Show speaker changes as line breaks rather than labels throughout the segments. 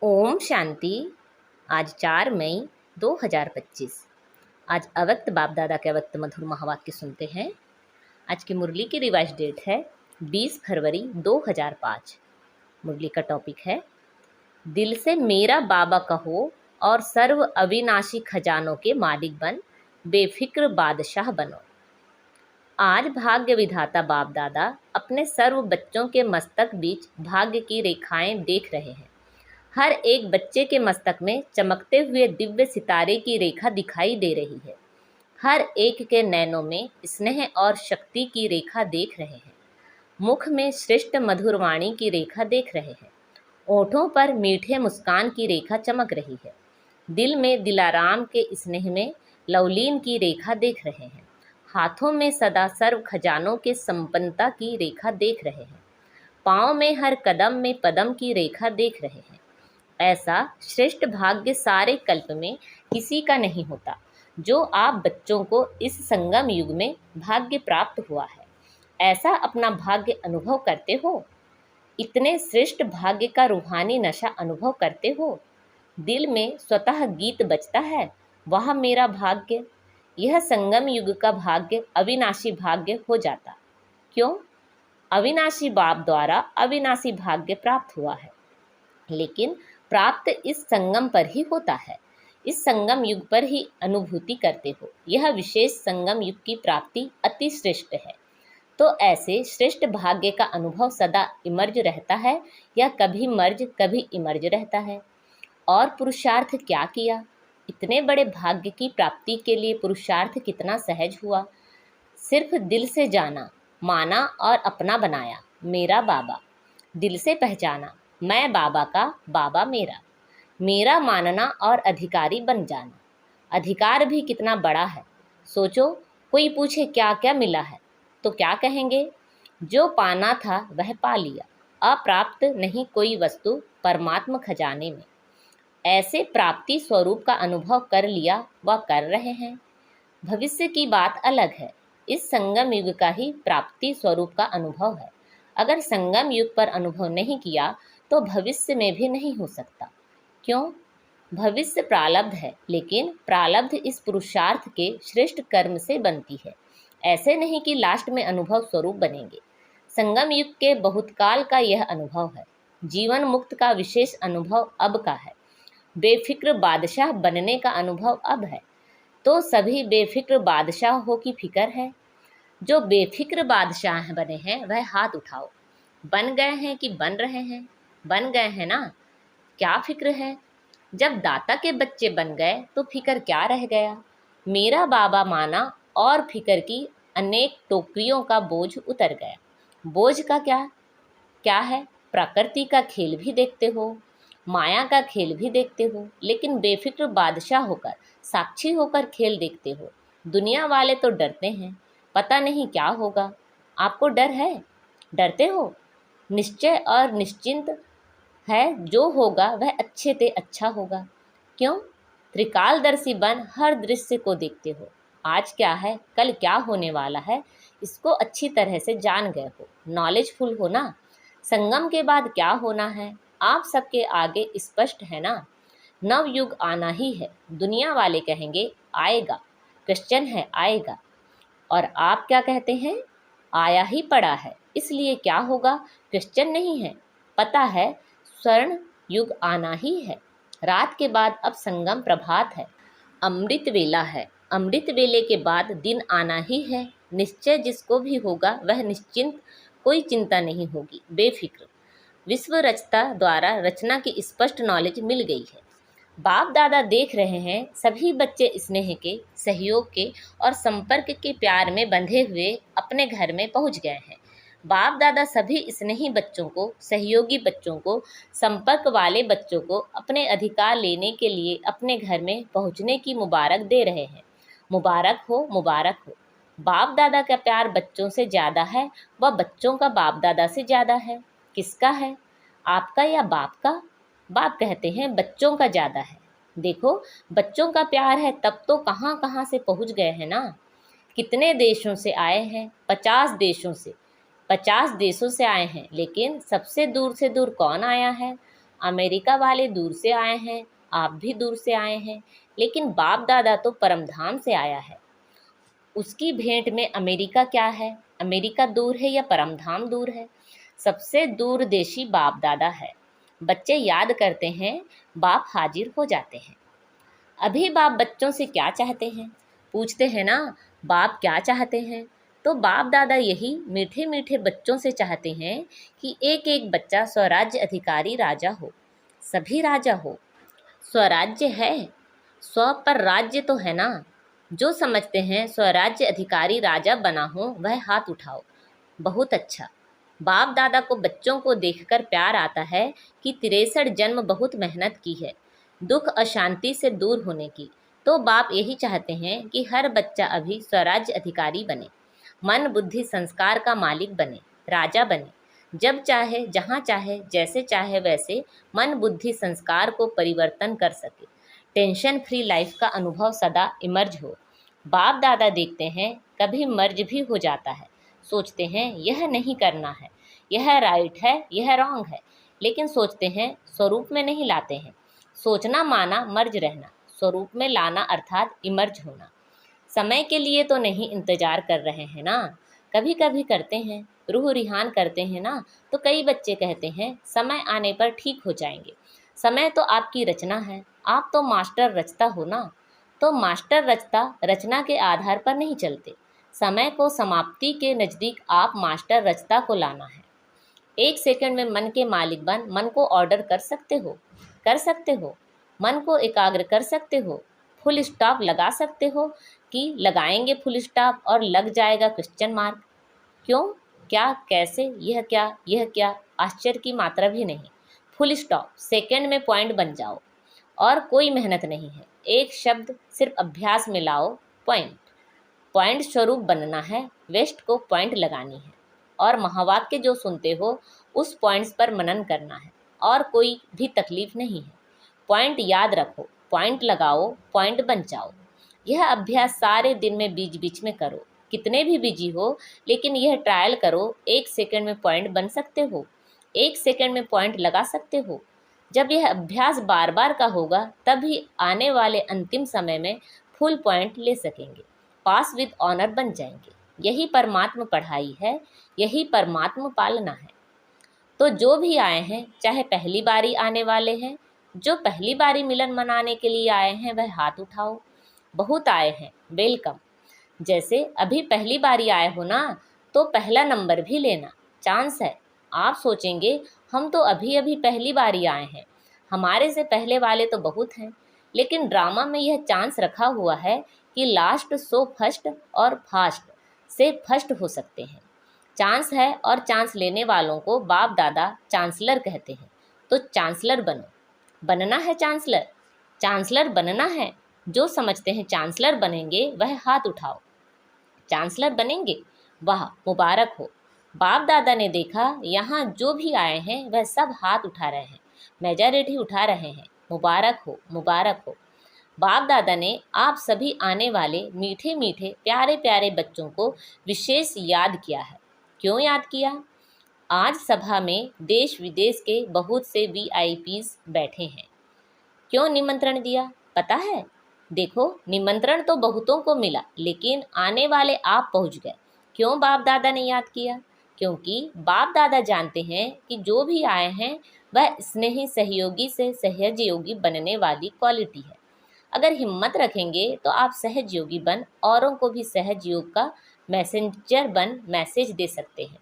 ओम शांति। आज 4 मई 2025। आज अव्यक्त बाप दादा के अव्यक्त मधुर महावाक्य सुनते हैं। आज की मुरली की रिवाइज डेट है 20 फरवरी 2005। मुरली का टॉपिक है दिल से मेरा बाबा कहो और सर्व अविनाशी खजानों के मालिक बन, बेफिक्र बादशाह बनो। आज भाग्य विधाता बाप दादा अपने सर्व बच्चों के मस्तक बीच भाग्य की रेखाएं देख रहे हैं। हर एक बच्चे के मस्तक में चमकते हुए दिव्य सितारे की रेखा दिखाई दे रही है। हर एक के नैनों में स्नेह और शक्ति की रेखा देख रहे हैं। मुख में श्रेष्ठ मधुर वाणी की रेखा देख रहे हैं। ओठों पर मीठे मुस्कान की रेखा चमक रही है। दिल में दिलाराम के स्नेह में लवलीन की रेखा देख रहे हैं। हाथों में सदा सर्व खजानों के संपन्नता की रेखा देख रहे हैं। पाँव में हर कदम में पदम की रेखा देख रहे हैं। ऐसा श्रेष्ठ भाग्य सारे कल्प में किसी का नहीं होता जो आप बच्चों को इस संगम युग में भाग्य प्राप्त हुआ है। ऐसा अपना भाग्य अनुभव करते हो? इतने श्रेष्ठ भाग्य का रूहानी नशा अनुभव करते हो? दिल में स्वतः गीत बजता है, वह मेरा भाग्य। यह संगम युग का भाग्य अविनाशी भाग्य हो जाता। क्यों? अविनाशी बाप द्वारा अविनाशी भाग्य प्राप्त हुआ है, लेकिन प्राप्त इस संगम पर ही होता है। इस संगम युग पर ही अनुभूति करते हो। यह विशेष संगम युग की प्राप्ति अति श्रेष्ठ है। तो ऐसे श्रेष्ठ भाग्य का अनुभव सदा इमर्ज रहता है या कभी मर्ज कभी इमर्ज रहता है। और पुरुषार्थ क्या किया? इतने बड़े भाग्य की प्राप्ति के लिए पुरुषार्थ कितना सहज हुआ। सिर्फ दिल से जाना, माना और अपना बनाया मेरा बाबा। दिल से पहचाना मैं बाबा का, बाबा मेरा। मेरा मानना और अधिकारी बन जाना। अधिकार भी कितना बड़ा है। सोचो, कोई पूछे क्या क्या मिला है तो क्या कहेंगे? जो पाना था वह पा लिया। अप्राप्त नहीं कोई वस्तु परमात्मा खजाने में। ऐसे प्राप्ति स्वरूप का अनुभव कर लिया व कर रहे हैं। भविष्य की बात अलग है। इस संगम युग का ही प्राप्ति स्वरूप का अनुभव है। अगर संगम युग पर अनुभव नहीं किया तो भविष्य में भी नहीं हो सकता। क्यों? भविष्य प्रारब्ध है, लेकिन प्रारब्ध इस पुरुषार्थ के श्रेष्ठ कर्म से बनती है। ऐसे नहीं कि लास्ट में अनुभव स्वरूप बनेंगे। संगम युग के बहुत काल का यह अनुभव है। जीवन मुक्त का विशेष अनुभव अब का है। बेफिक्र बादशाह बनने का अनुभव अब है। तो सभी बेफिक्र बादशाहों की फिक्र है। जो बेफिक्र बादशाह बने हैं वह हाथ उठाओ। बन गए हैं कि बन रहे हैं? बन गए हैं ना? क्या फिक्र है? जब दाता के बच्चे बन गए तो फिक्र क्या रह गया? मेरा बाबा माना और फिक्र की अनेक टोकरियों का बोझ उतर गया। बोझ का क्या क्या है? प्रकृति का खेल भी देखते हो, माया का खेल भी देखते हो, लेकिन बेफिक्र बादशाह होकर, साक्षी होकर खेल देखते हो। दुनिया वाले तो डरते हैं, पता नहीं क्या होगा। आपको डर है? डरते हो? निश्चय और निश्चिंत है, जो होगा वह अच्छे से अच्छा होगा। क्यों? त्रिकालदर्शी बन हर दृश्य को देखते हो। आज क्या है, कल क्या होने वाला है, इसको अच्छी तरह से जान गए हो। नॉलेजफुल हो ना? संगम के बाद क्या होना है आप सबके आगे स्पष्ट है ना? नव युग आना ही है। दुनिया वाले कहेंगे आएगा, क्रिश्चियन है आएगा, और आप क्या कहते हैं? आया ही पड़ा है, इसलिए क्या होगा? क्रिश्चियन नहीं है। पता है स्वर्ण युग आना ही है। रात के बाद अब संगम प्रभात है, अमृत वेला है। अमृत वेले के बाद दिन आना ही है। निश्चय जिसको भी होगा वह निश्चिंत, कोई चिंता नहीं होगी, बेफिक्र। विश्व रचता द्वारा रचना की स्पष्ट नॉलेज मिल गई है। बाप दादा देख रहे हैं सभी बच्चे स्नेह के, सहयोग के और संपर्क के प्यार में बंधे हुए अपने घर में पहुंच गए हैं। बाप दादा सभी स्नेही बच्चों को, सहयोगी बच्चों को, संपर्क वाले बच्चों को अपने अधिकार लेने के लिए अपने घर में पहुंचने की मुबारक दे रहे हैं। मुबारक हो, मुबारक हो। बाप दादा का प्यार बच्चों से ज़्यादा है, वह बच्चों का बाप दादा से ज़्यादा है। किसका है, आपका या बाप का? बाप कहते हैं बच्चों का ज़्यादा है। देखो, बच्चों का प्यार है तब तो कहाँ कहाँ से पहुँच गए हैं ना। कितने देशों से आए हैं? 50 देशों से। 50 देशों से आए हैं, लेकिन सबसे दूर से दूर कौन आया है? अमेरिका वाले दूर से आए हैं, आप भी दूर से आए हैं, लेकिन बाप दादा तो परमधाम से आया है। उसकी भेंट में अमेरिका क्या है? अमेरिका दूर है या परमधाम दूर है? सबसे दूरदेशी बाप दादा है। बच्चे याद करते हैं, बाप हाजिर हो जाते हैं। अभी बाप बच्चों से क्या चाहते हैं? पूछते हैं ना, बाप क्या चाहते हैं? तो बाप दादा यही मीठे मीठे बच्चों से चाहते हैं कि एक एक बच्चा स्वराज्य अधिकारी राजा हो, सभी राजा हो। स्वराज्य है, स्व पर राज्य तो है ना। जो समझते हैं स्वराज्य अधिकारी राजा बना हो वह हाथ उठाओ। बहुत अच्छा। बाप दादा को बच्चों को देखकर प्यार आता है कि 63 जन्म बहुत मेहनत की है दुख अशांति से दूर होने की। तो बाप यही चाहते हैं कि हर बच्चा अभी स्वराज्य अधिकारी बने, मन बुद्धि संस्कार का मालिक बने, राजा बने। जब चाहे, जहाँ चाहे, जैसे चाहे वैसे मन बुद्धि संस्कार को परिवर्तन कर सके। टेंशन फ्री लाइफ का अनुभव सदा इमर्ज हो। बाप दादा देखते हैं, कभी मर्ज भी हो जाता है। सोचते हैं यह नहीं करना है, यह राइट है, यह रॉन्ग है, लेकिन सोचते हैं, स्वरूप में नहीं लाते हैं। सोचना माना मर्ज रहना, स्वरूप में लाना अर्थात इमर्ज होना। समय के लिए तो नहीं इंतजार कर रहे हैं ना, कभी कभी करते हैं, रूह रिहान करते हैं ना। तो कई बच्चे कहते हैं समय आने पर ठीक हो जाएंगे। समय तो आपकी रचना है, आप तो मास्टर रचता हो ना। तो मास्टर रचता रचना के आधार पर नहीं चलते। समय को समाप्ति के नज़दीक आप मास्टर रचता को लाना है। एक सेकंड में मन के मालिक बन मन को ऑर्डर कर सकते हो, कर सकते हो। मन को एकाग्र कर सकते हो, फुल स्टॉप लगा सकते हो कि लगाएंगे फुल स्टॉप और लग जाएगा क्वेश्चन मार्क। क्यों, क्या, कैसे, यह क्या, आश्चर्य की मात्रा भी नहीं। फुल स्टॉप, सेकंड में पॉइंट बन जाओ। और कोई मेहनत नहीं है, एक शब्द सिर्फ अभ्यास में लाओ, पॉइंट। पॉइंट स्वरूप बनना है, वेस्ट को पॉइंट लगानी है। और महावाक्य जो सुनते हो उस पॉइंट्स पर मनन करना है, और कोई भी तकलीफ नहीं है। पॉइंट याद रखो, पॉइंट लगाओ, पॉइंट बन जाओ। यह अभ्यास सारे दिन में बीच बीच में करो, कितने भी बिजी हो, लेकिन यह ट्रायल करो। एक सेकंड में पॉइंट बन सकते हो, एक सेकंड में पॉइंट लगा सकते हो। जब यह अभ्यास बार बार का होगा तभी आने वाले अंतिम समय में फुल पॉइंट ले सकेंगे, पास विद ऑनर बन जाएंगे। यही परमात्म पढ़ाई है, यही परमात्म पालना है। तो जो भी आए हैं, चाहे पहली बारी आने वाले हैं, जो पहली बारी मिलन मनाने के लिए आए हैं वह हाथ उठाओ। बहुत आए हैं, वेलकम। जैसे अभी पहली बारी आए हो ना, तो पहला नंबर भी लेना, चांस है। आप सोचेंगे हम तो अभी अभी पहली बारी आए हैं, हमारे से पहले वाले तो बहुत हैं। लेकिन ड्रामा में यह चांस रखा हुआ है कि लास्ट सो फर्स्ट और फास्ट से फर्स्ट हो सकते हैं। चांस है, और चांस लेने वालों को बाप दादा चांसलर कहते हैं। तो चांसलर बनो, बनना है चांसलर, चांसलर बनना है। जो समझते हैं चांसलर बनेंगे वह हाथ उठाओ। चांसलर बनेंगे, वाह, मुबारक हो। बाप दादा ने देखा यहाँ जो भी आए हैं वह सब हाथ उठा रहे हैं, मेजॉरिटी उठा रहे हैं। मुबारक हो, मुबारक हो। बाप दादा ने आप सभी आने वाले मीठे मीठे प्यारे प्यारे बच्चों को विशेष याद किया है। क्यों याद किया? आज सभा में देश विदेश के बहुत से वीआईपीज बैठे हैं। क्यों निमंत्रण दिया पता है? देखो, निमंत्रण तो बहुतों को मिला, लेकिन आने वाले आप पहुंच गए। क्यों बाप दादा ने याद किया? क्योंकि बाप दादा जानते हैं कि जो भी आए हैं वह स्नेही सहयोगी से सहजयोगी बनने वाली क्वालिटी है। अगर हिम्मत रखेंगे तो आप सहजयोगी बन औरों को भी सहजयोग का मैसेंजर बन मैसेज दे सकते हैं।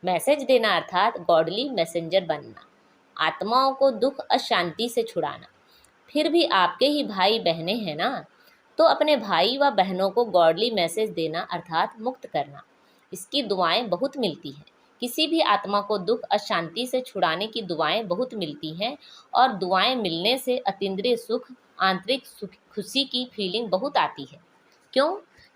मैसेज देना अर्थात गॉडली मैसेंजर बनना, आत्माओं को दुख अशांति से छुड़ाना। फिर भी आपके ही भाई बहनें हैं ना, तो अपने भाई व बहनों को गॉडली मैसेज देना अर्थात मुक्त करना। इसकी दुआएं बहुत मिलती हैं। किसी भी आत्मा को दुख अशांति से छुड़ाने की दुआएं बहुत मिलती हैं, और दुआएं मिलने से अतीन्द्रिय सुख, आंतरिक सुख, खुशी की फीलिंग बहुत आती है। क्यों?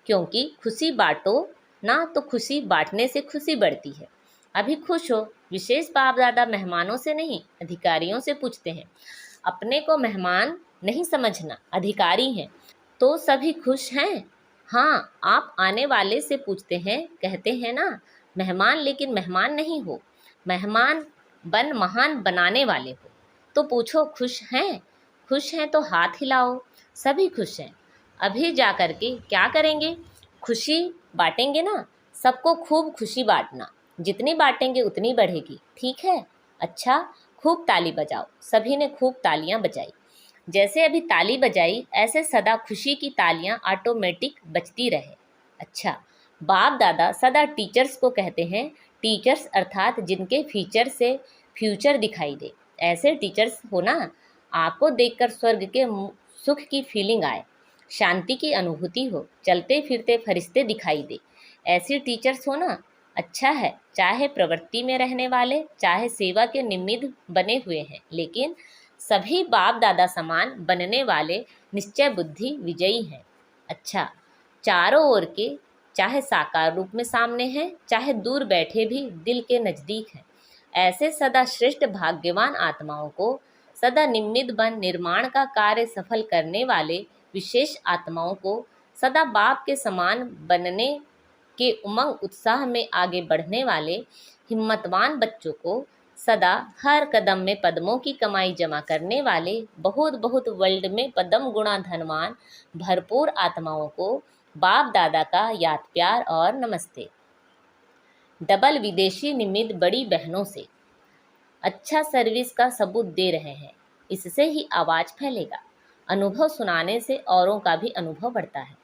क्योंकि खुशी बांटो ना, तो खुशी बांटने से खुशी बढ़ती है। अभी खुश हो। विशेष बाप दादा मेहमानों से नहीं, अधिकारियों से पूछते हैं। अपने को मेहमान नहीं समझना, अधिकारी हैं। तो सभी खुश हैं? हाँ, आप आने वाले से पूछते हैं, कहते हैं ना मेहमान, लेकिन मेहमान नहीं हो, मेहमान बन महान बनाने वाले हो। तो पूछो खुश हैं? खुश हैं तो हाथ हिलाओ। सभी खुश हैं। अभी जा कर के क्या करेंगे? खुशी बांटेंगे ना। सबको खूब खुशी बांटना। जितनी बांटेंगे उतनी बढ़ेगी, ठीक है? अच्छा, खूब ताली बजाओ। सभी ने खूब तालियां बजाई। जैसे अभी ताली बजाई, ऐसे सदा खुशी की तालियां ऑटोमेटिक बजती रहे। अच्छा, बाप दादा सदा टीचर्स को कहते हैं, टीचर्स अर्थात जिनके फीचर से फ्यूचर दिखाई दे। ऐसे टीचर्स हो ना, आपको देखकर स्वर्ग के सुख की फीलिंग आए, शांति की अनुभूति हो, चलते फिरते फरिश्ते दिखाई दे। ऐसी टीचर्स हो ना, अच्छा है। चाहे प्रवृत्ति में रहने वाले, चाहे सेवा के निमित्त बने हुए हैं, लेकिन सभी बाप दादा समान बनने वाले निश्चय बुद्धि विजयी हैं। अच्छा, चारों ओर के, चाहे साकार रूप में सामने हैं, चाहे दूर बैठे भी दिल के नज़दीक हैं। ऐसे सदा श्रेष्ठ भाग्यवान आत्माओं को, सदा निमित्त बन निर्माण का कार्य सफल करने वाले विशेष आत्माओं को, सदा बाप के समान बनने के उमंग उत्साह में आगे बढ़ने वाले हिम्मतवान बच्चों को, सदा हर कदम में पद्मों की कमाई जमा करने वाले बहुत बहुत वर्ल्ड में पद्म गुणा धनवान भरपूर आत्माओं को बाप दादा का याद प्यार और नमस्ते। डबल विदेशी निमित्त बड़ी बहनों से अच्छा सर्विस का सबूत दे रहे हैं। इससे ही आवाज़ फैलेगा। अनुभव सुनाने से औरों का भी अनुभव बढ़ता है।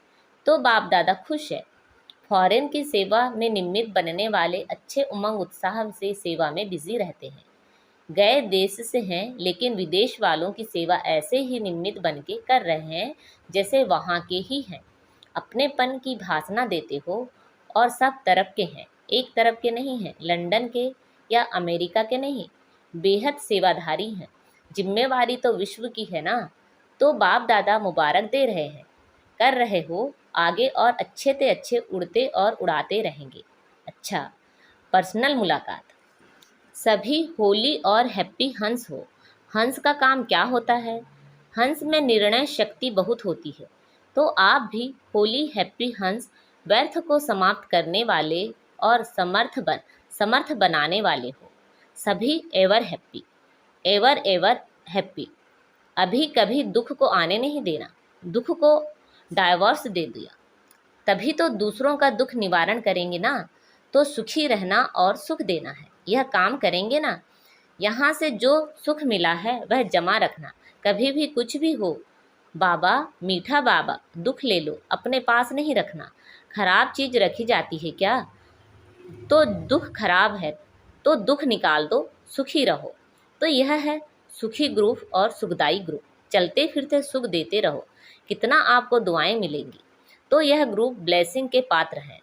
तो बाप दादा खुश है। फॉरेन की सेवा में निमित्त बनने वाले अच्छे उमंग उत्साह से सेवा में बिजी रहते हैं। गए देश से हैं, लेकिन विदेश वालों की सेवा ऐसे ही निमित्त बन के कर रहे हैं जैसे वहाँ के ही हैं। अपनेपन की भाषणा देते हो और सब तरफ के हैं, एक तरफ के नहीं हैं, लंदन के या अमेरिका के नहीं। बेहद सेवाधारी हैं। जिम्मेवारी तो विश्व की है ना। तो बाप दादा मुबारक दे रहे हैं। कर रहे हो आगे और अच्छे से अच्छे उड़ते और उड़ाते रहेंगे। अच्छा, पर्सनल मुलाकात। सभी होली और हैप्पी हंस हो। हंस का काम क्या होता है? हंस में निर्णय शक्ति बहुत होती है। तो आप भी होली हैप्पी हंस व्यर्थ को समाप्त करने वाले और समर्थ बनाने वाले हो। सभी ever happy, ever ever happy. अभी कभी दुख को आने नहीं देना। दुख को डाइवोर्स दे दिया, तभी तो दूसरों का दुख निवारण करेंगे ना। तो सुखी रहना और सुख देना है, यह काम करेंगे ना। यहाँ से जो सुख मिला है वह जमा रखना। कभी भी कुछ भी हो, बाबा मीठा बाबा दुख ले लो, अपने पास नहीं रखना। खराब चीज़ रखी जाती है क्या? तो दुख खराब है तो दुख निकाल दो, सुखी रहो। तो यह है सुखी ग्रुप और सुखदाई ग्रुप। चलते फिरते सुख देते रहो, कितना आपको दुआएं मिलेंगी। तो यह ग्रुप ब्लेसिंग के पात्र हैं।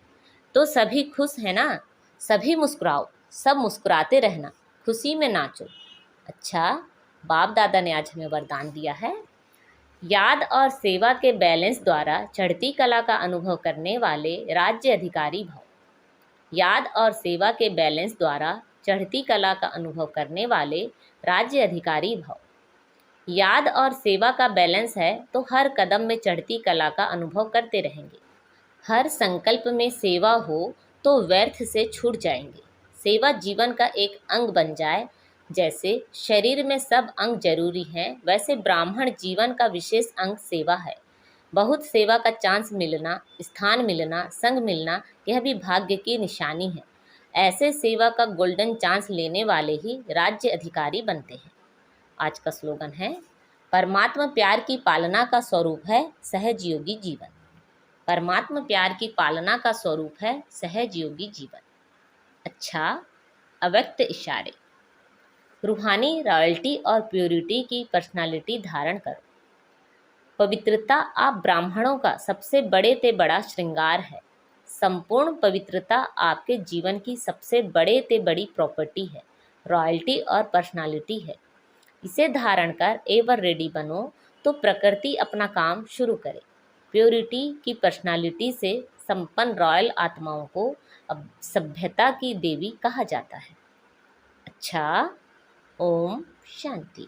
तो सभी खुश हैं ना? सभी मुस्कुराओ, सब मुस्कुराते रहना, खुशी में नाचो। अच्छा, बाप दादा ने आज हमें वरदान दिया है। याद और सेवा के बैलेंस द्वारा चढ़ती कला का अनुभव करने वाले राज्य अधिकारी भव। याद और सेवा के बैलेंस द्वारा चढ़ती कला का अनुभव करने वाले राज्य अधिकारी भव। याद और सेवा का बैलेंस है तो हर कदम में चढ़ती कला का अनुभव करते रहेंगे। हर संकल्प में सेवा हो तो व्यर्थ से छूट जाएंगे। सेवा जीवन का एक अंग बन जाए। जैसे शरीर में सब अंग जरूरी हैं, वैसे ब्राह्मण जीवन का विशेष अंग सेवा है। बहुत सेवा का चांस मिलना, स्थान मिलना, संग मिलना, यह भी भाग्य की निशानी है। ऐसे सेवा का गोल्डन चांस लेने वाले ही राज्य अधिकारी बनते हैं। आज का स्लोगन है, परमात्मा प्यार की पालना का स्वरूप है सहज योगी जीवन। परमात्मा प्यार की पालना का स्वरूप है सहज योगी जीवन। अच्छा, अव्यक्त इशारे। रूहानी रॉयल्टी और प्योरिटी की पर्सनालिटी धारण करो। पवित्रता आप ब्राह्मणों का सबसे बड़े ते बड़ा श्रृंगार है। संपूर्ण पवित्रता आपके जीवन की सबसे बड़े ते बड़ी प्रॉपर्टी है, रॉयल्टी और पर्सनालिटी है। इसे धारण कर एवर रेडी बनो तो प्रकृति अपना काम शुरू करे। प्योरिटी की पर्सनालिटी से संपन्न रॉयल आत्माओं को अब सभ्यता की देवी कहा जाता है। अच्छा, ओम शांति।